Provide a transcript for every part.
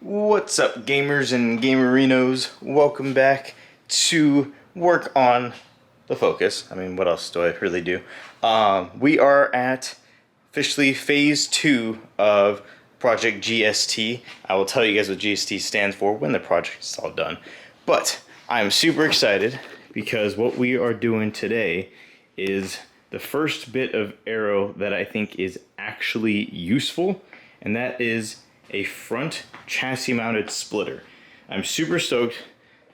What's up, gamers and gamerinos? Welcome back to work on the focus. I mean, what else do I really do? We are at officially phase 2 of Project GST. I will tell you guys what GST stands for when the project is all done. But I'm super excited because what we are doing today is the first bit of aero that I think is actually useful, and that is a front chassis mounted splitter. I'm super stoked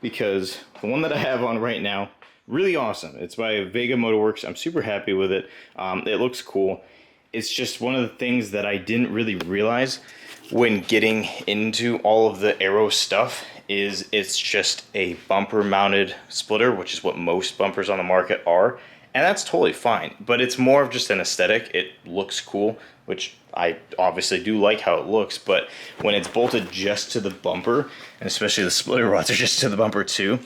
because the one that I have on right now, really awesome. It's by Vega Motorworks. I'm super happy with it. It looks cool. It's just one of the things that I didn't really realize when getting into all of the aero stuff is it's just a bumper mounted splitter, which is what most bumpers on the market are. And that's totally fine, but it's more of just an aesthetic. It looks cool, which I obviously do like how it looks, but when it's bolted just to the bumper, and especially the splitter rods are just to the bumper too,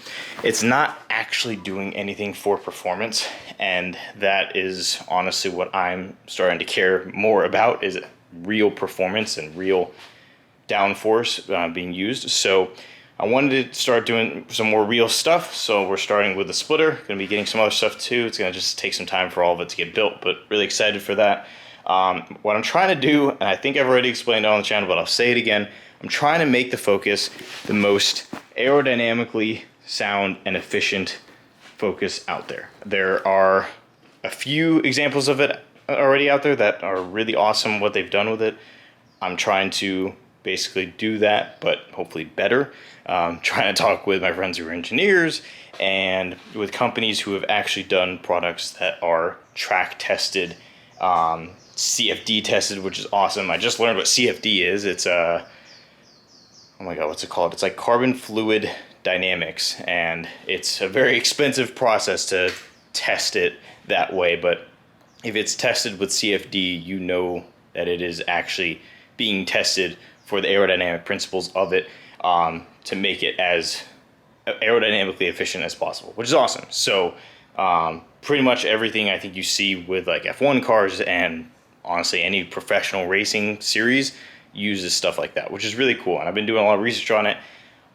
it's not actually doing anything for performance. And that is honestly what I'm starting to care more about, is real performance and real downforce being used. So I wanted to start doing some more real stuff, so we're starting with the splitter. Going to be getting some other stuff too. It's going to just take some time for all of it to get built, but really excited for that. What I'm trying to do, and I think I've already explained it on the channel, but I'll say it again, I'm trying to make the Focus the most aerodynamically sound and efficient Focus out there. There are a few examples of it already out there that are really awesome what they've done with it. I'm trying to basically do that, but hopefully better. Trying to talk with my friends who are engineers and with companies who have actually done products that are track tested, CFD tested, which is awesome. I just learned what CFD is. It's oh my god, what's it called? It's like carbon fluid dynamics, and it's a very expensive process to test it that way, but if it's tested with CFD, you know that it is actually being tested for the aerodynamic principles of it, to make it as aerodynamically efficient as possible, which is awesome. So pretty much everything I think you see with like F1 cars and honestly any professional racing series uses stuff like that, which is really cool. And I've been doing a lot of research on it.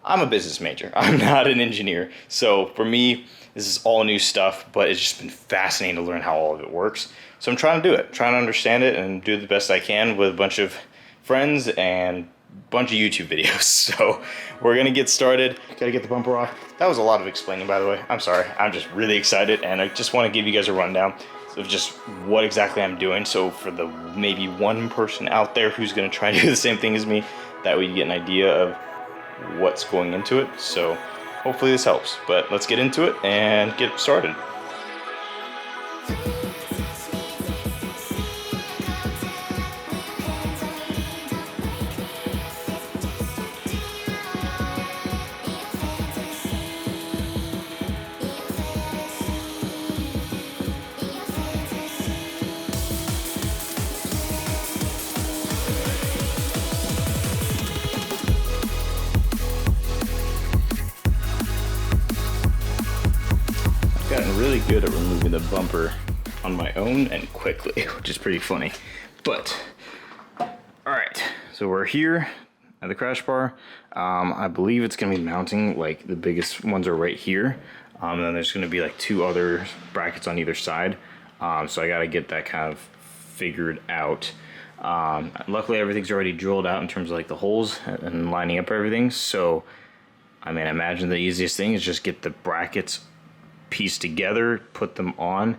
I'm a business major. I'm not an engineer. So for me, this is all new stuff, but it's just been fascinating to learn how all of it works. So I'm trying to do it, trying to understand it and do the best I can with a bunch of friends and a bunch of YouTube videos. So we're gonna get started. Gotta get the bumper off. That was a lot of explaining, by the way. I'm sorry. I'm just really excited, and I just want to give you guys a rundown of just what exactly I'm doing. So for the maybe one person out there who's gonna try to do the same thing as me, that way you get an idea of what's going into it. So hopefully this helps. But let's get into it and get started. Gotten really good at removing the bumper on my own and quickly, which is pretty funny. But alright, so we're here at the crash bar. I believe it's gonna be mounting, like the biggest ones are right here, and then there's gonna be like 2 other brackets on either side. So I gotta get that kind of figured out. Luckily everything's already drilled out in terms of like the holes and lining up everything. So I mean, I imagine the easiest thing is just get the brackets pieced together, put them on,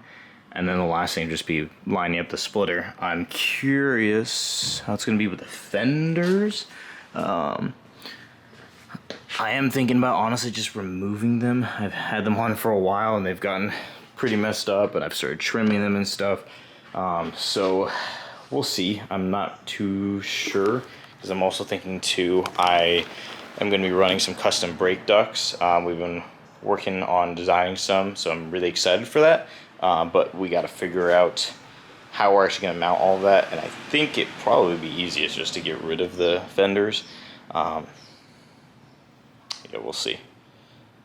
and then the last thing just be lining up the splitter. I'm curious how it's going to be with the fenders. I am thinking about honestly just removing them. I've had them on for a while and they've gotten pretty messed up, and I've started trimming them and stuff. So we'll see. I'm not too sure, because I'm also thinking too, I am going to be running some custom brake ducts. We've been working on designing some, so I'm really excited for that. But we got to figure out how we're actually going to mount all of that, and I think it probably be easiest just to get rid of the fenders. Yeah, we'll see.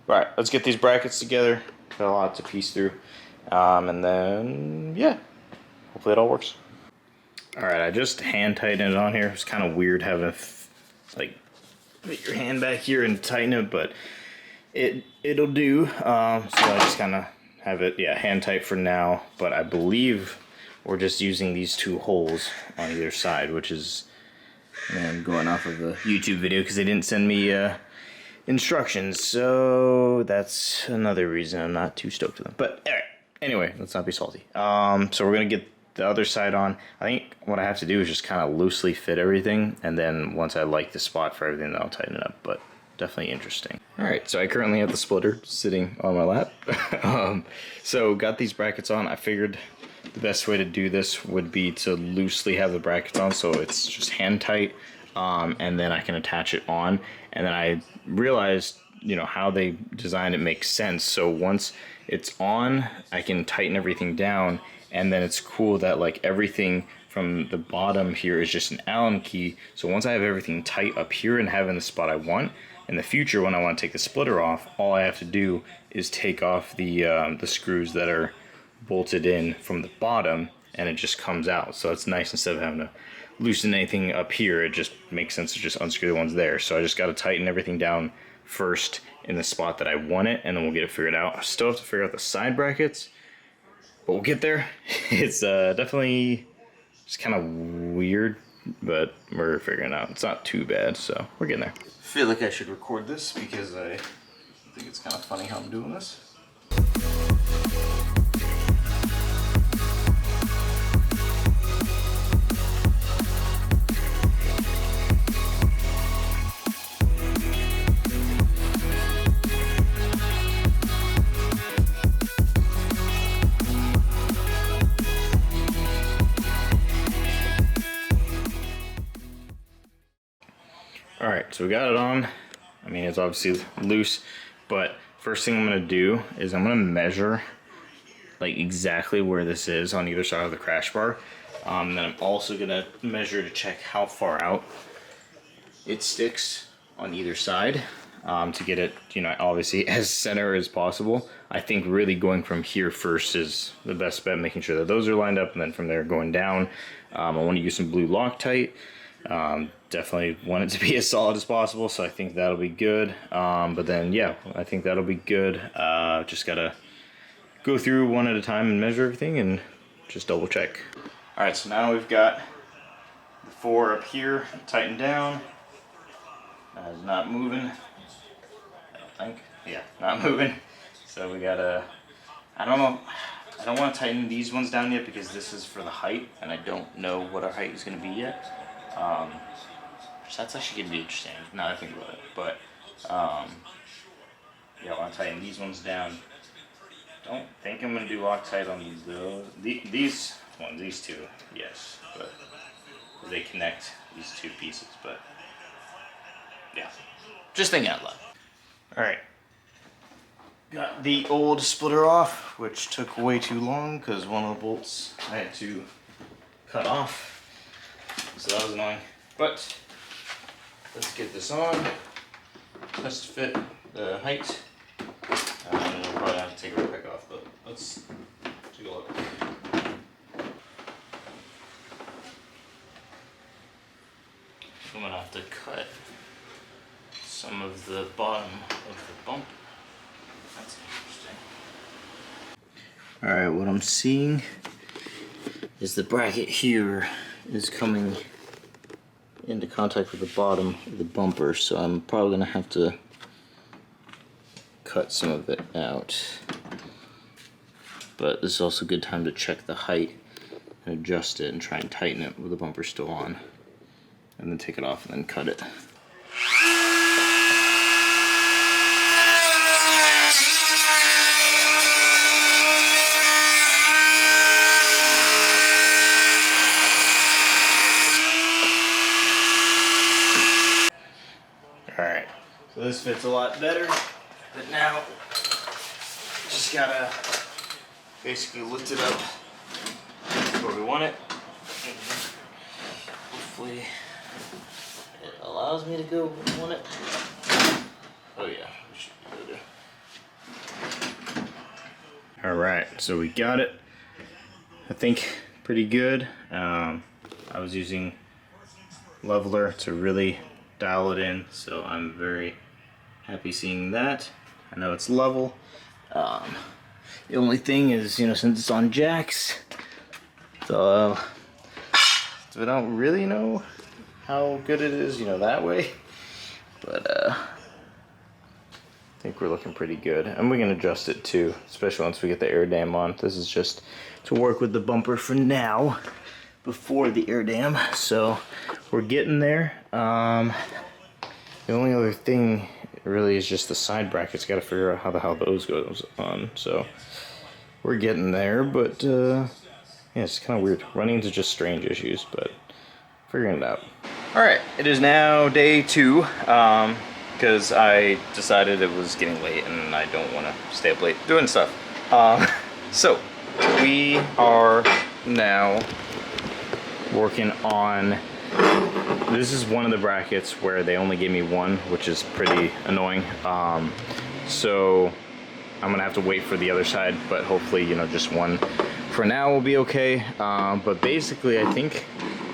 All right, let's get these brackets together. Got a lot to piece through, and then yeah, hopefully it all works. All right, I just hand tightened it on here. It's kind of weird having like put your hand back here and tighten it, but it'll do. So I just kind of have it, yeah, hand tight for now. But I believe we're just using these 2 holes on either side, which is, man, going off of a YouTube video because they didn't send me instructions. So that's another reason I'm not too stoked with them. But anyway, let's not be salty. So we're gonna get the other side on. I think what I have to do is just kind of loosely fit everything, and then once I like the spot for everything, then I'll tighten it up. But definitely interesting. All right, so I currently have the splitter sitting on my lap. So got these brackets on. I figured the best way to do this would be to loosely have the brackets on so it's just hand tight, and then I can attach it on. And then I realized, you know, how they designed it makes sense. So once it's on, I can tighten everything down, and then it's cool that like everything from the bottom here is just an Allen key. So once I have everything tight up here and have in the spot I want, in the future when I want to take the splitter off, all I have to do is take off the screws that are bolted in from the bottom, and it just comes out. So it's nice, instead of having to loosen anything up here, it just makes sense to just unscrew the ones there. So I just got to tighten everything down first in the spot that I want it, and then we'll get it figured out. I still have to figure out the side brackets, but we'll get there. It's definitely just kind of weird, but we're figuring it out. It's not too bad, so we're getting there. I feel like I should record this because I think it's kind of funny how I'm doing this. Alright, so we got it on. I mean, it's obviously loose, but first thing I'm going to do is I'm going to measure like exactly where this is on either side of the crash bar. Then I'm also going to measure to check how far out it sticks on either side, to get it, you know, obviously as center as possible. I think really going from here first is the best bet, making sure that those are lined up, and then from there going down. I want to use some blue Loctite. Definitely want it to be as solid as possible, so I think that'll be good. But then, yeah, I think that'll be good. Just gotta go through one at a time and measure everything and just double check. All right, so now we've got the 4 up here tightened down. It's not moving, I don't think. Yeah, not moving. So we gotta, I don't know, I don't want to tighten these ones down yet because this is for the height, and I don't know what our height is going to be yet. So that's actually going to be interesting now that I think about it. But yeah, I want to tighten these ones down. Don't think I'm going to do Loctite on these ones, these 2, yes, but they connect these 2 pieces. But yeah, just thinking out loud. All right. Got the old splitter off, which took way too long because one of the bolts I had to cut off, so that was annoying. But let's get this on. Test fit the height. And we'll probably have to take it right back off, but let's take a look. I'm gonna have to cut some of the bottom of the bump. That's interesting. Alright, what I'm seeing is the bracket here is coming into contact with the bottom of the bumper, so I'm probably going to have to cut some of it out. But this is also a good time to check the height and adjust it and try and tighten it with the bumper still on. And then take it off and then cut it. Alright, so this fits a lot better, but now just gotta basically lift it up where we want it. Hopefully it allows me to go where I want it. Oh yeah, we should be able to. Alright, so we got it. I think pretty good. I was using leveler to really dial it in, so I'm very happy seeing that. I know it's level. The only thing is, you know, since it's on jacks, so I don't really know how good it is, you know, that way. But I think we're looking pretty good, and we can adjust it too, especially once we get the air dam on. This is just to work with the bumper for now, before the air dam. So we're getting there. The only other thing really is just the side brackets. Got to figure out how the hell those goes on. So we're getting there, but yeah, it's kind of weird running into just strange issues, but figuring it out. All right, it is now day 2, because I decided it was getting late and I don't want to stay up late doing stuff. So we are now working on, this is one of the brackets where they only gave me one, which is pretty annoying. So I'm gonna have to wait for the other side, but hopefully, you know, just one for now will be okay. But basically, I think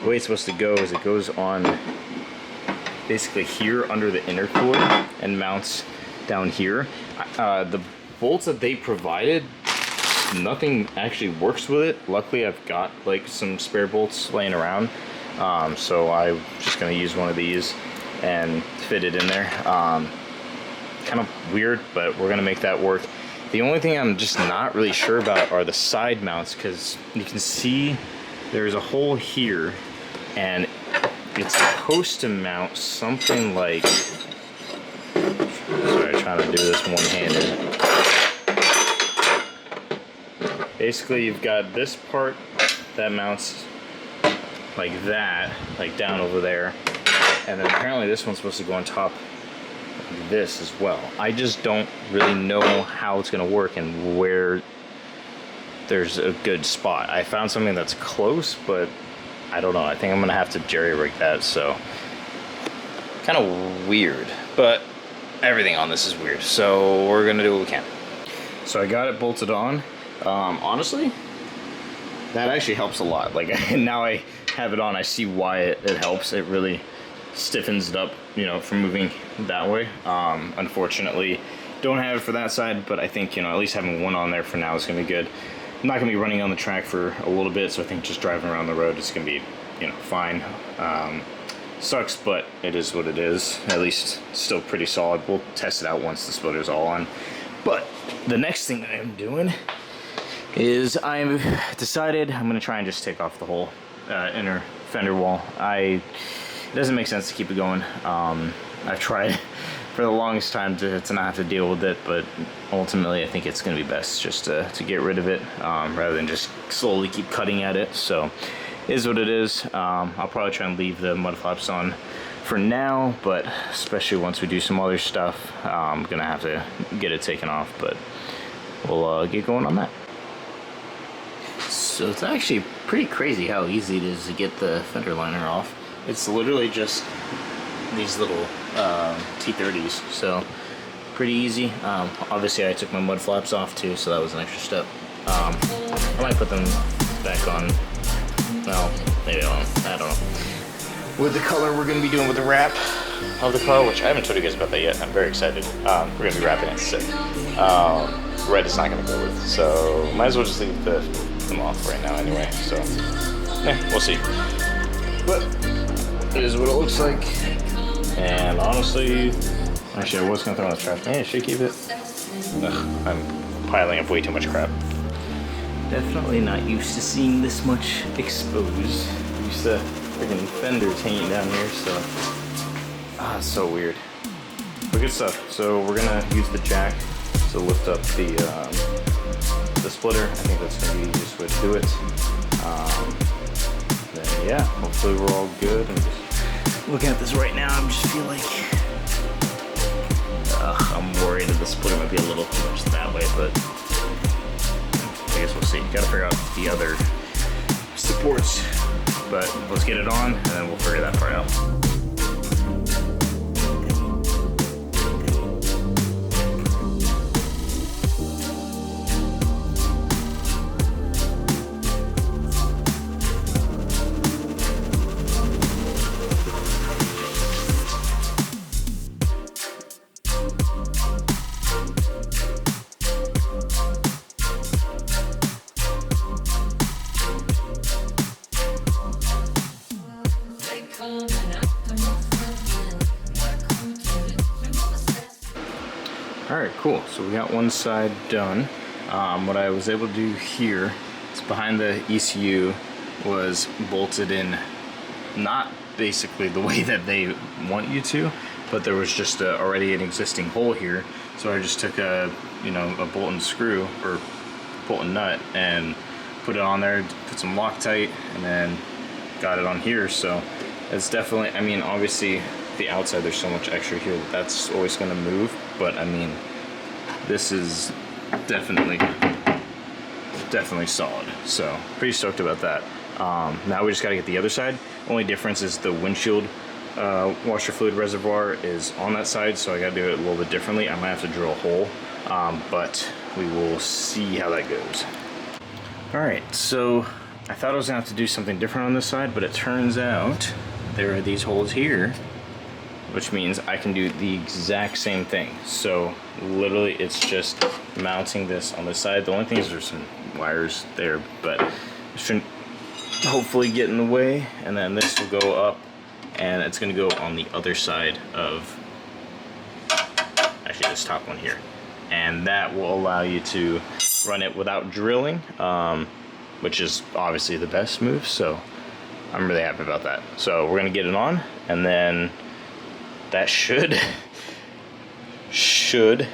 the way it's supposed to go is it goes on basically here under the intercooler and mounts down here. The bolts that they provided, nothing actually works with it. Luckily, I've got like some spare bolts laying around, so I'm just gonna use one of these and fit it in there. Kind of weird, but we're gonna make that work. The only thing I'm just not really sure about are the side mounts, because you can see there's a hole here, and it's supposed to mount something like, sorry, trying to do this one-handed. Basically, you've got this part that mounts like that, like down over there, and then apparently this one's supposed to go on top of this as well. I just don't really know how it's gonna work and where there's a good spot. I found something that's close, but I don't know. I think I'm gonna have to jerry-rig that, so kind of weird, but everything on this is weird, so we're gonna do what we can. So I got it bolted on. Honestly, that actually helps a lot. Like, now I have it on, I see why it helps. It really stiffens it up, you know, from moving that way. Unfortunately, don't have it for that side, but I think, you know, at least having one on there for now is gonna be good. I'm not gonna be running on the track for a little bit, so I think just driving around the road is gonna be, you know, fine. Sucks, but it is what it is. At least still pretty solid. We'll test it out once the splitter's all on. But the next thing that I'm doing is I've decided I'm gonna try and just take off the whole inner fender wall. It doesn't make sense to keep it going. I've tried for the longest time to not have to deal with it, but ultimately I think it's gonna be best just to get rid of it, rather than just slowly keep cutting at it. So it is what it is. I'll probably try and leave the mud flaps on for now, but especially once we do some other stuff, I'm gonna have to get it taken off, but we'll get going on that. So it's actually pretty crazy how easy it is to get the fender liner off. It's literally just these little T30s, so pretty easy. Obviously I took my mud flaps off too, so that was an extra step. I might put them back on, well, maybe I don't know. With the color we're going to be doing with the wrap of the car, which I haven't told you guys about that yet. I'm very excited. We're going to be wrapping it sick. Red is not going to go with, so might as well just leave them off right now anyway. So, yeah, we'll see. But it is what it looks like. And honestly, actually I was going to throw in the trash. Hey, should I keep it? Ugh, I'm piling up way too much crap. Definitely not used to seeing this much exposed. Used to freaking fenders hanging down here, so it's so weird. But good stuff. So we're gonna use the jack to lift up the splitter. I think that's gonna be the easiest way to do it. Then yeah, hopefully we're all good. I'm just looking at this right now. I just feel like I'm worried that the splitter might be a little too much that way, but I guess we'll see. Gotta figure out the other supports. But let's get it on, and then we'll figure that part out. Alright, cool. So we got one side done. What I was able to do here is behind the ECU was bolted in, not basically the way that they want you to, but there was just already an existing hole here. So I just took a bolt and screw, or bolt and nut, and put it on there, put some Loctite, and then got it on here. So it's definitely, I mean, obviously the outside there's so much extra here that's always going to move, but I mean, this is definitely solid. So pretty stoked about that. Now we just got to get the other side. Only difference is the windshield washer fluid reservoir is on that side, so I got to do it a little bit differently. I might have to drill a hole, but we will see how that goes. Alright, so I thought I was going to have to do something different on this side, but it turns out there are these holes here, which means I can do the exact same thing. So literally it's just mounting this on this side. The only thing is there's some wires there, but it shouldn't hopefully get in the way. And then this will go up, and it's gonna go on the other side of actually this top one here. And that will allow you to run it without drilling, which is obviously the best move. So I'm really happy about that. So we're gonna get it on, and then that should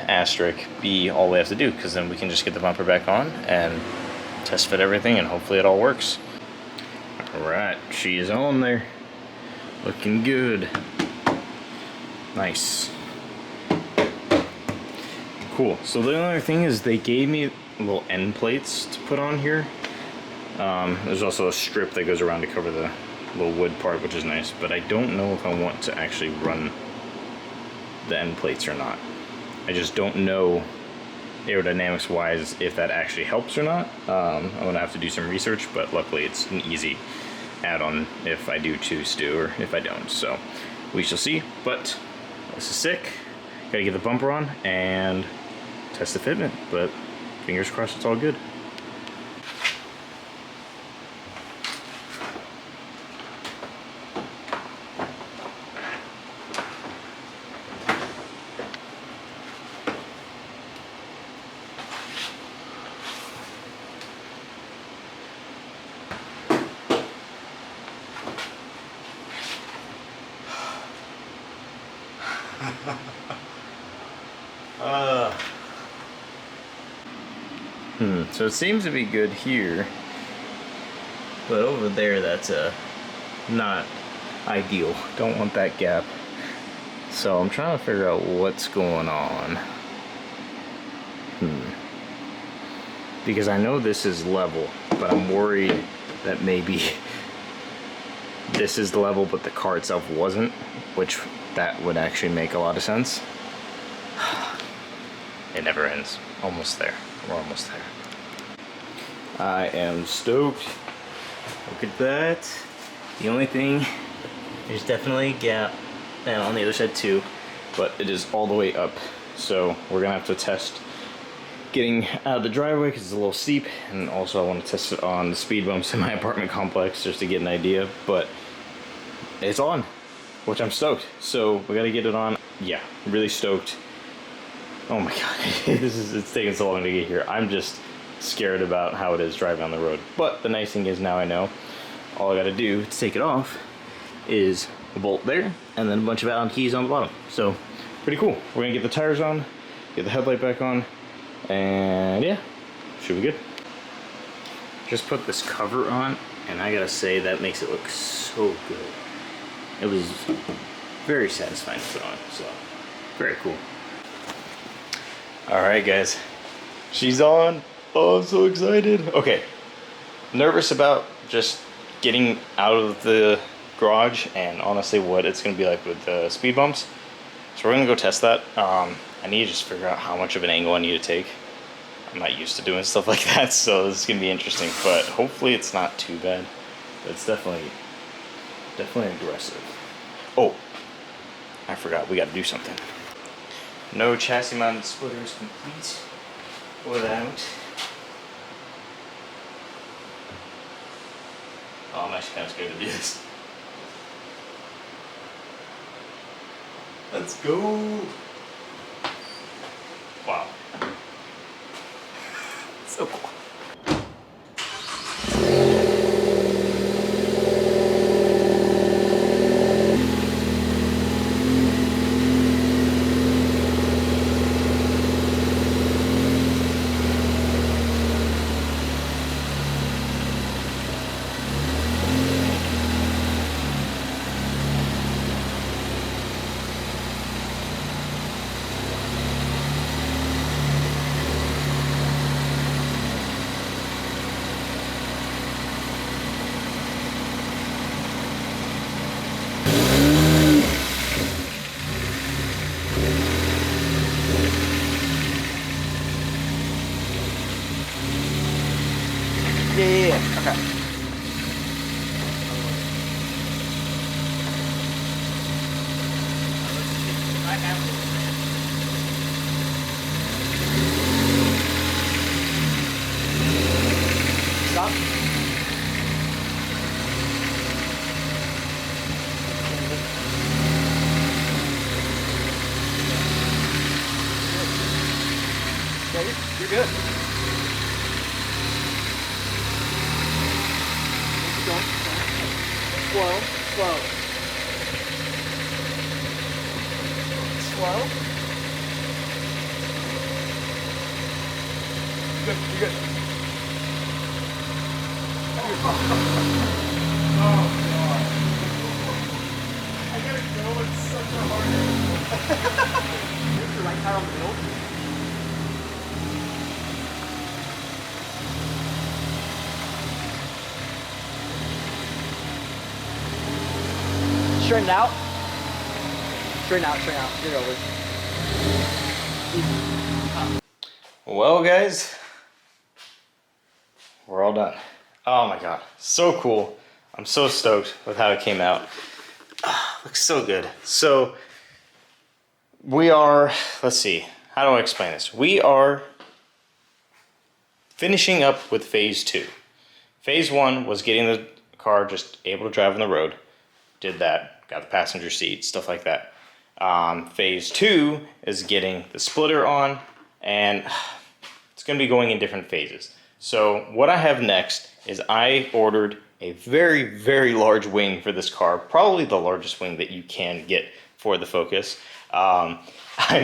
asterisk be all we have to do, because then we can just get the bumper back on and test fit everything, and hopefully it all works. Alright, she is on there. Looking good. Nice. Cool. So the other thing is they gave me little end plates to put on here. There's also a strip that goes around to cover the little wood part, which is nice, but I don't know if I want to actually run the end plates or not. I just don't know aerodynamics wise if that actually helps or not. I'm gonna have to do some research, but luckily it's an easy add-on if I do choose to, or if I don't, so we shall see. But this is sick. Gotta get the bumper on and test the fitment, but fingers crossed it's all good. So it seems to be good here, but over there that's not ideal. Don't want that gap. So I'm trying to figure out what's going on. Because I know this is level, but I'm worried that maybe this is the level but the car itself wasn't, which that would actually make a lot of sense. It never ends. Almost there. We're almost there. I am stoked. Look at that. The only thing, there's definitely a gap, and on the other side too, but it is all the way up. So we're gonna have to test getting out of the driveway because it's a little steep, and also I want to test it on the speed bumps in my apartment complex just to get an idea. But it's on, which I'm stoked. So we gotta get it on. Yeah, really stoked. Oh my god, it's taking so long to get here. I'm just scared about how it is driving on the road. But the nice thing is now I know all I gotta do to take it off is a bolt there and then a bunch of Allen keys on the bottom. So pretty cool. We're gonna get the tires on, get the headlight back on, and yeah, should be good. Just put this cover on, and I gotta say that makes it look so good. It was very satisfying to put on, so very cool. Alright guys, she's on. Oh, I'm so excited. Okay, nervous about just getting out of the garage and honestly what it's going to be like with the speed bumps. So we're going to go test that. I need to just figure out how much of an angle I need to take. I'm not used to doing stuff like that, so this is going to be interesting. But hopefully it's not too bad. But it's definitely aggressive. Oh, I forgot. We got to do something. No chassis mounted splitter is complete without. Oh, I'm actually kind of scared to do this. Let's go. So cool. Yeah. Okay. Stop. Okay, you're good. Keep going. Slow, slow. Slow. Good, you're good. Oh, God. I gotta go, it's such a hard Here's your right tire on the middle. Straighten out. Straighten out, straighten out. Get it over. Well, guys, we're all done. Oh my God, so cool. I'm so stoked with how it came out. Looks so good. So we are, let's see, how do I explain this? We are finishing up with phase 2. Phase 1 was getting the car just able to drive on the road. Did that, got the passenger seat, stuff like that. Phase 2 is getting the splitter on, and it's going to be going in different phases. So what I have next is I ordered a very, very large wing for this car, probably the largest wing that you can get for the Focus. I'm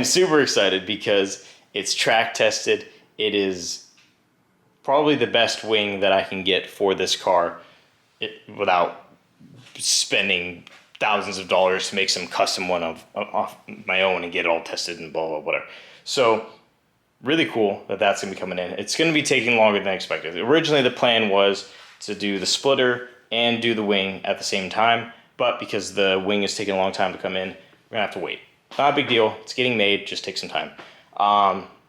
super excited because it's track tested. It is probably the best wing that I can get for this car without spending thousands of dollars to make some custom one off my own and get it all tested and blah, blah, whatever. So really cool that that's gonna be coming in. It's gonna be taking longer than expected. Originally the plan was to do the splitter and do the wing at the same time, but because the wing is taking a long time to come in, we're gonna have to wait. Not a big deal, it's getting made, just take some time.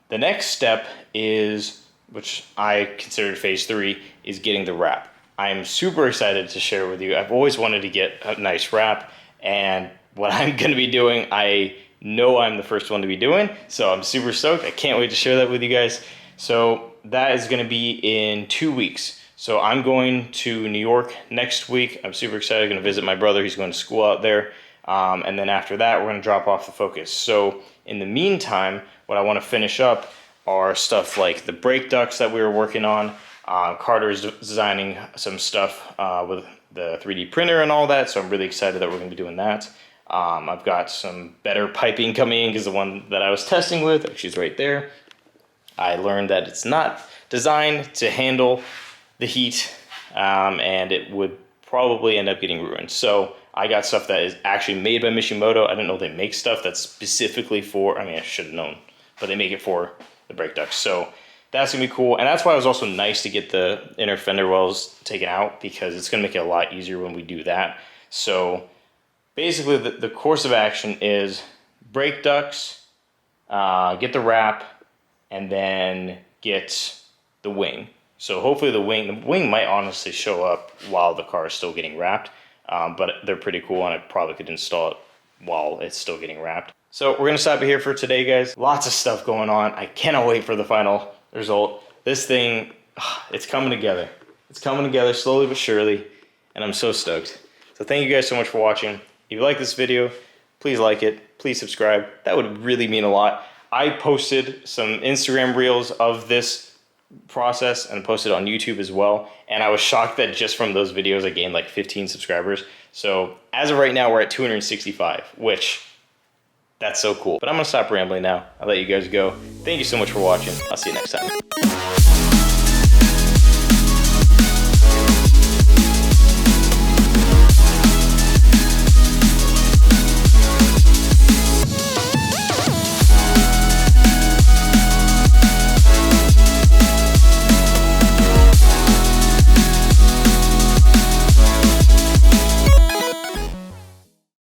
The next step is, which I consider phase 3, is getting the wrap. I'm super excited to share with you. I've always wanted to get a nice wrap, and what I'm gonna be doing, I know I'm the first one to be doing, so I'm super stoked. I can't wait to share that with you guys. So that is gonna be in 2 weeks. So I'm going to New York next week. I'm super excited, gonna visit my brother. He's going to school out there. And then after that, we're gonna drop off the Focus. So in the meantime, what I wanna finish up are stuff like the brake ducts that we were working on. Carter's designing some stuff with the 3D printer and all that, so I'm really excited that we're gonna be doing that. I've got some better piping coming in because the one that I was testing with, she's right there. I learned that it's not designed to handle the heat, and it would probably end up getting ruined. So I got stuff that is actually made by Mishimoto. I didn't know they make stuff that's specifically for, I mean, I should have known, but they make it for the brake ducts. So that's gonna be cool. And that's why it was also nice to get the inner fender wells taken out, because it's gonna make it a lot easier when we do that. So basically the course of action is brake ducts, get the wrap, and then get the wing. So hopefully the wing might honestly show up while the car is still getting wrapped, but they're pretty cool, and I probably could install it while it's still getting wrapped. So we're gonna stop it here for today, guys. Lots of stuff going on. I cannot wait for the final result. This thing, it's coming together. It's coming together slowly but surely, and I'm so stoked. So thank you guys so much for watching. If you like this video, please like it, please subscribe. That would really mean a lot. I posted some Instagram reels of this process and posted on YouTube as well. And I was shocked that just from those videos I gained like 15 subscribers. So as of right now, we're at 265, which that's so cool. But I'm gonna stop rambling now. I'll let you guys go. Thank you so much for watching. I'll see you next time.